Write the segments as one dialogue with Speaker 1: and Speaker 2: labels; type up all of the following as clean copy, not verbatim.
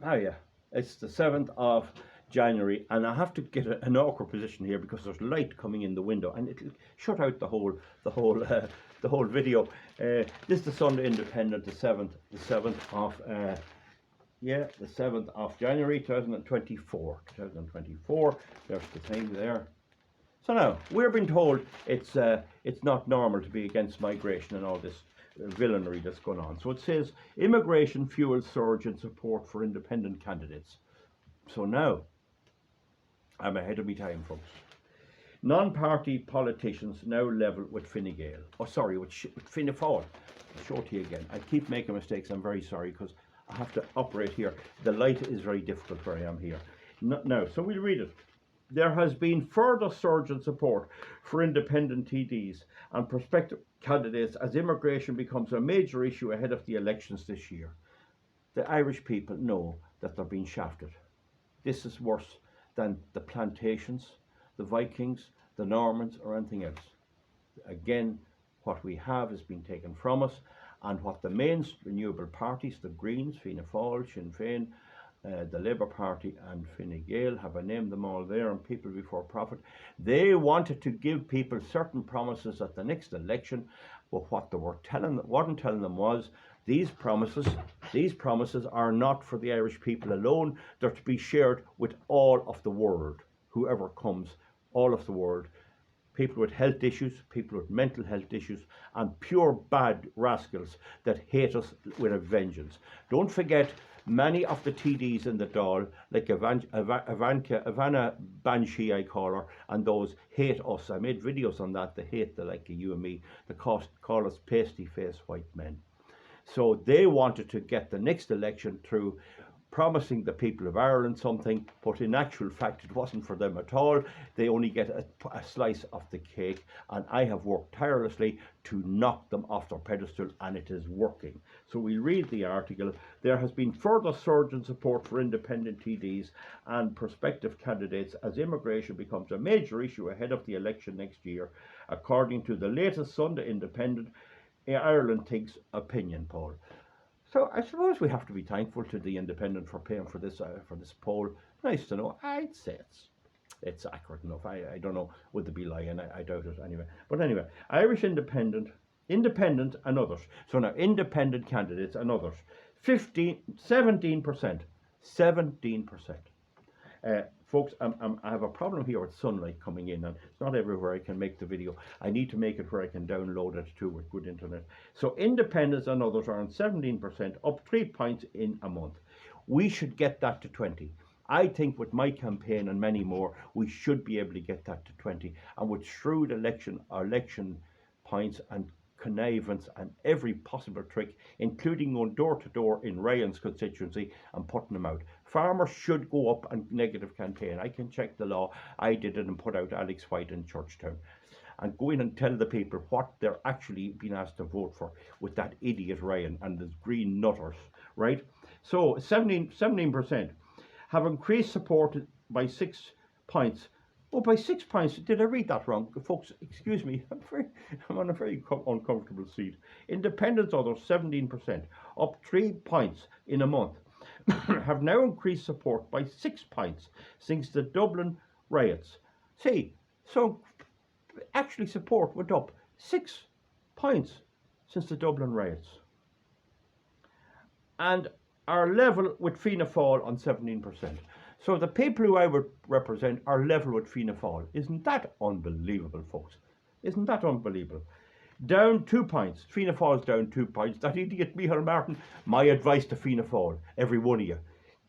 Speaker 1: Oh yeah, it's the 7th of January, and I have to get an awkward position here because there's light coming in the window, and it'll shut out the whole, the whole video. This is the Sunday Independent, the seventh of the 7th of January, 2024. 2024. There's the thing there. So now we're being told it's not normal to be against migration and all this villainy that's going on. So it says immigration fuels surge in support for independent candidates. So now I'm ahead of my time, folks. Non-party politicians now level with Fine Gael. Oh, sorry, with Fianna Fáil. I'll show it to you again. I keep making mistakes. I'm very sorry because I have to operate here. The light is very difficult where I am here. Now, so we'll read it. There has been further surge in support for independent TDs and prospective candidates as immigration becomes a major issue ahead of the elections this year. The Irish people know that they're being shafted. This is worse than the plantations, the Vikings, the Normans, or anything else. Again, what we have has been taken from us, and what the main renewable parties, the Greens, Fianna Fáil, Sinn Féin, the Labour Party and Fine Gael, have I named them all there, and People Before Profit, they wanted to give people certain promises at the next election, but what they wasn't telling them was these promises are not for the Irish people alone. They're to be shared with all of the world, whoever comes, all of the world. People with health issues, people with mental health issues, and pure bad rascals that hate us with a vengeance. Don't forget, many of the TDs in the Dáil, like Ivana Banshee, I call her, and those hate us. I made videos on that. They hate the like you and me. They call us pasty-faced white men. So they wanted to get the next election through promising the people of Ireland something, but in actual fact it wasn't for them at all. They only get a slice of the cake, and I have worked tirelessly to knock them off their pedestal, and it is working. So we read the article. There has been further surge in support for independent TDs and prospective candidates as immigration becomes a major issue ahead of the election next year, according to the latest Sunday Independent Ireland Thinks opinion poll. So I suppose we have to be thankful to the Independent for paying for this poll. Nice to know. I'd say it's accurate enough. I don't know, would they be lying? I doubt it anyway. But anyway, Irish Independent and others. So now independent candidates and others, 17%. 17%. Folks, I have a problem here with sunlight coming in, and it's not everywhere I can make the video. I need to make it where I can download it too with good internet. So independents and others are on 17%, up 3 points in a month. We should get that to 20. I think with my campaign and many more, we should be able to get that to 20. And with shrewd election points and connivance and every possible trick, including going door to door in Ryan's constituency and putting them out. Farmers should go up and negative campaign. I can check the law. I did it and put out Alex White in Churchtown. And go in and tell the people what they're actually being asked to vote for with that idiot Ryan and the green nutters, right? So 17% have increased support by 6 points. Oh, by 6 points. Did I read that wrong? Folks, excuse me. I'm on a very uncomfortable seat. Independents, others, 17%, up 3 points in a month, have now increased support by 6 points since the Dublin riots. See, so actually support went up 6 points since the Dublin riots. And are level with Fianna Fáil on 17%. So the people who I would represent are level with Fianna Fáil. Isn't that unbelievable, folks? Isn't that unbelievable? Down 2 points. Fianna Fáil's down 2 points. That idiot Micheál Martin. My advice to Fianna Fáil, every one of you,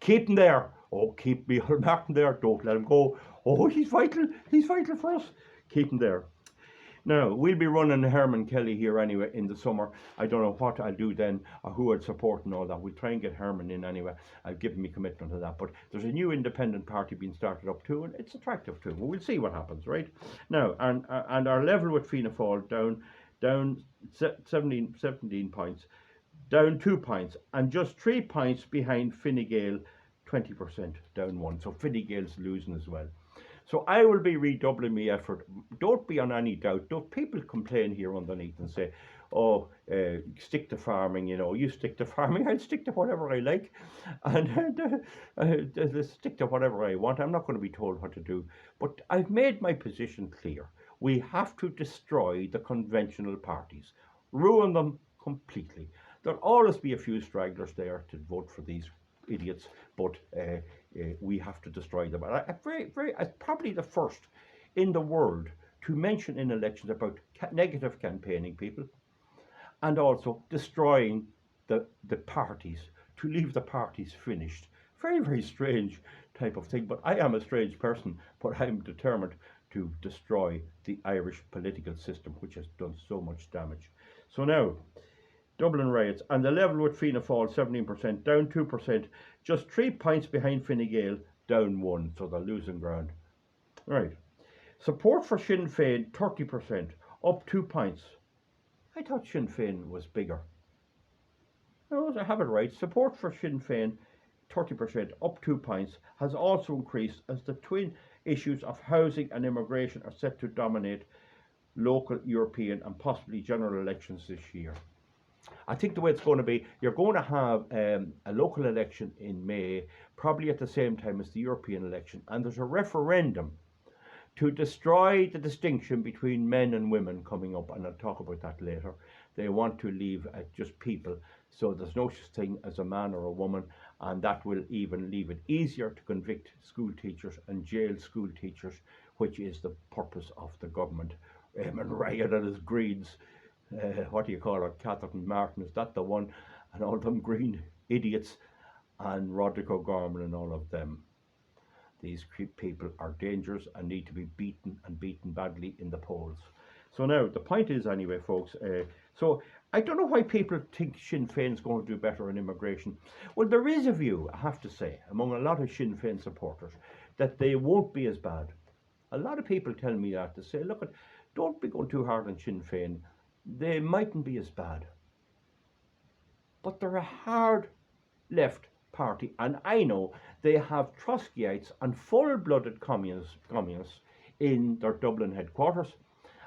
Speaker 1: keep him there. Oh, keep Micheál Martin there. Don't let him go. Oh, he's vital. He's vital for us. Keep him there. Now, we'll be running Herman Kelly here anyway in the summer. I don't know what I'll do then, or who I'd support and all that. We'll try and get Herman in anyway. I've given me commitment to that. But there's a new independent party being started up too, and it's attractive too. We'll see what happens, right? Now, and our level with Fianna Fáil down 17 points, down 2 points, and just 3 points behind Fine Gael, 20% down 1. So Fine Gael's losing as well. So I will be redoubling my effort. Don't be on any doubt. Don't people complain here underneath and say, stick to farming, you stick to farming, I'll stick to whatever I like, and stick to whatever I want. I'm not going to be told what to do. But I've made my position clear. We have to destroy the conventional parties, ruin them completely. There'll always be a few stragglers there to vote for these idiots, but we have to destroy them. And I'm probably the first in the world to mention in elections about negative campaigning people, and also destroying the parties, to leave the parties finished. Very, very strange type of thing, but I am a strange person, but I'm determined to destroy the Irish political system, which has done so much damage. So now, Dublin riots, and the level with Fianna Fáil 17%, down 2%, just 3 points behind Fine Gael, down 1, so they're losing ground. Right. Support for Sinn Féin 30%, up 2 points. I thought Sinn Féin was bigger. No, I have it right. Support for Sinn Féin 30%, up 2 points, has also increased as the twin issues of housing and immigration are set to dominate local, European and possibly general elections this year. I think the way it's going to be, you're going to have a local election in May, probably at the same time as the European election, and there's a referendum to destroy the distinction between men and women coming up, and I'll talk about that later. They want to leave just people, so there's no such thing as a man or a woman, and that will even leave it easier to convict school teachers and jail school teachers, which is the purpose of the government. And Ryan and his Greens, what do you call her, Catherine Martin, is that the one? And all them green idiots, and Roderick O'Gorman and all of them. These people are dangerous and need to be beaten, and beaten badly in the polls. So now, the point is anyway, folks, so I don't know why people think Sinn Féin's going to do better in immigration. Well, there is a view, I have to say, among a lot of Sinn Féin supporters, that they won't be as bad. A lot of people tell me that, to say, look, don't be going too hard on Sinn Féin. They mightn't be as bad. But they're a hard left party, and I know they have Trotskyites and full-blooded communists in their Dublin headquarters,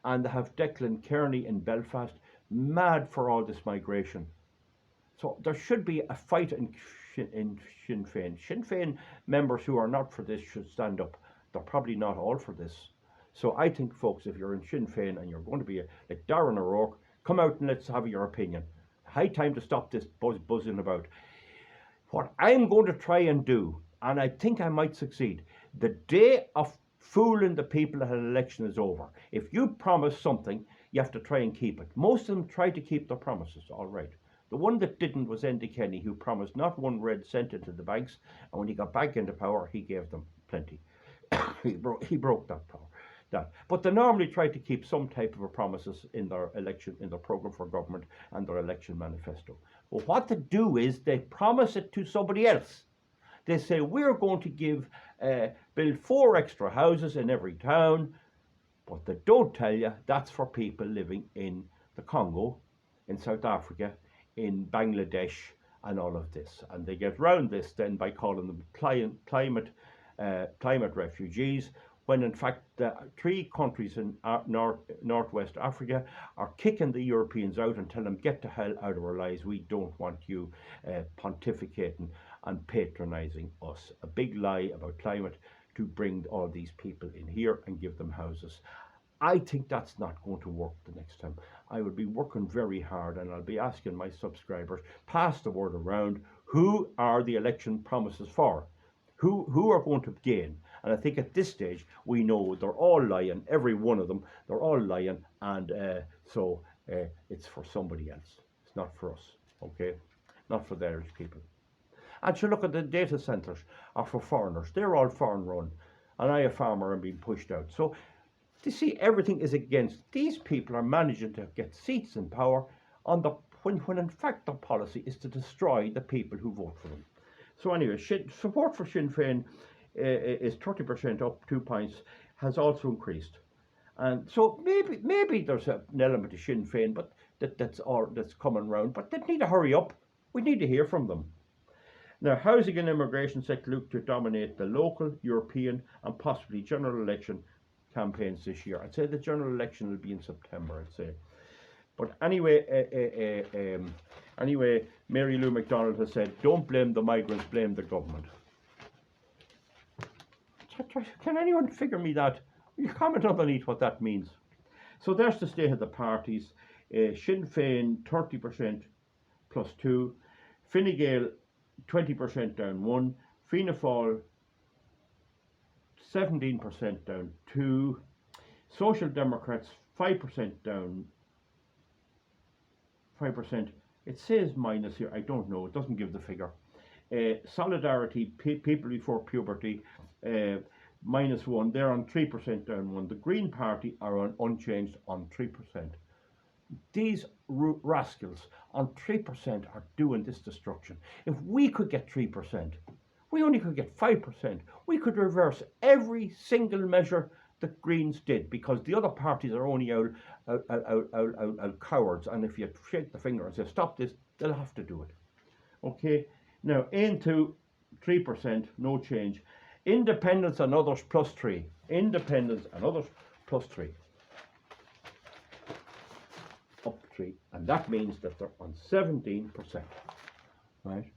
Speaker 1: and they have Declan Kearney in Belfast, mad for all this migration. So there should be a fight in Sinn Féin. Sinn Féin members who are not for this should stand up. They're probably not all for this. So I think, folks, if you're in Sinn Féin and you're going to be like Darren O'Rourke, come out and let's have your opinion. High time to stop this buzzing about. What I'm going to try and do, and I think I might succeed, the day of fooling the people at an election is over. If you promise something, you have to try and keep it. Most of them tried to keep their promises, all right. The one that didn't was Enda Kenny, who promised not one red cent into the banks, and when he got back into power, he gave them plenty. he broke that power. But they normally try to keep some type of a promises in their election, in their programme for government and their election manifesto. But what they do is they promise it to somebody else. They say, we're going to build 4 extra houses in every town, but they don't tell you that's for people living in the Congo, in South Africa, in Bangladesh, and all of this. And they get round this then by calling them climate refugees, when in fact 3 countries in northwest Africa are kicking the Europeans out and telling them, get the hell out of our lives, we don't want you pontificating and patronising us. A big lie about climate to bring all these people in here and give them houses. I think that's not going to work the next time. I will be working very hard, and I'll be asking my subscribers, pass the word around, who are the election promises for? Who are going to gain? And I think at this stage, we know they're all lying, every one of them, they're all lying, and so it's for somebody else. It's not for us, okay? Not for the Irish people. And you look at the data centres are for foreigners. They're all foreign run. And I, a farmer, am being pushed out. So, you see, everything is against. These people are managing to get seats in power on when in fact their policy is to destroy the people who vote for them. So anyway, support for Sinn Féin is 30%, up 2 points, has also increased. And so maybe there's an element of Sinn Féin, but that's coming round. But they need to hurry up. We need to hear from them. Now, housing and immigration set look to dominate the local, European and possibly general election campaigns this year. I'd say the general election will be in September, I'd say. But anyway, anyway, Mary Lou McDonald has said, don't blame the migrants, blame the government. Can anyone figure me that? You comment underneath what that means. So there's the state of the parties. Sinn Féin 30% plus 2, Fine Gael 20% down 1, Fianna Fail 17% down 2, Social Democrats 5% down 5%. It says minus here, I don't know, it doesn't give the figure. Solidarity, People Before Puberty, -1, they're on 3% down 1. The Green Party are on unchanged on 3%. These rascals on 3% are doing this destruction. If we could get 3%, we only could get 5%. We could reverse every single measure the Greens did, because the other parties are only out cowards. And if you shake the finger and say, stop this, they'll have to do it. Okay, now into 3%, no change. Independents and others plus 3. Independents and others plus 3. Up 3. And that means that they're on 17%. Right?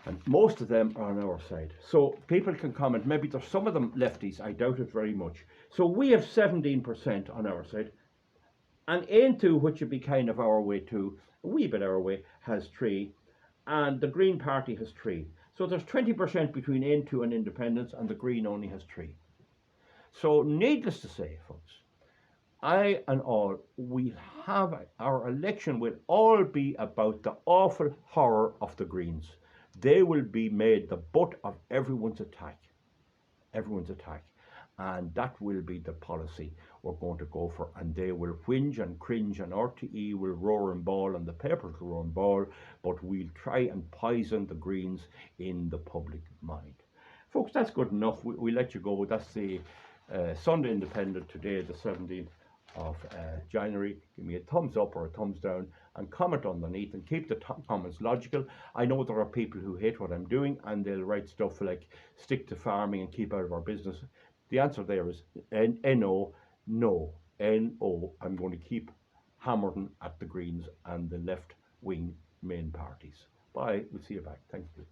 Speaker 1: And most of them are on our side. So people can comment, maybe there's some of them lefties, I doubt it very much. So we have 17% on our side. And into, which would be kind of our way too, a wee bit our way, has 3. And the Green Party has 3. So there's 20% between into and independence, and the Green only has 3. So needless to say, folks, I and all, we have, our election will all be about the awful horror of the Greens. They will be made the butt of everyone's attack. Everyone's attack. And that will be the policy we're going to go for. And they will whinge and cringe, and RTE will roar and bawl, and the papers will roar and bawl, but we'll try and poison the Greens in the public mind. Folks, that's good enough. We let you go. That's the Sunday Independent today, the 17th of January. Give me a thumbs up or a thumbs down and comment underneath, and keep the comments logical. I know there are people who hate what I'm doing, and they'll write stuff like stick to farming and keep out of our business. The answer there is no. N-O. I'm going to keep hammering at the Greens and the left-wing main parties. Bye. We'll see you back. Thank you.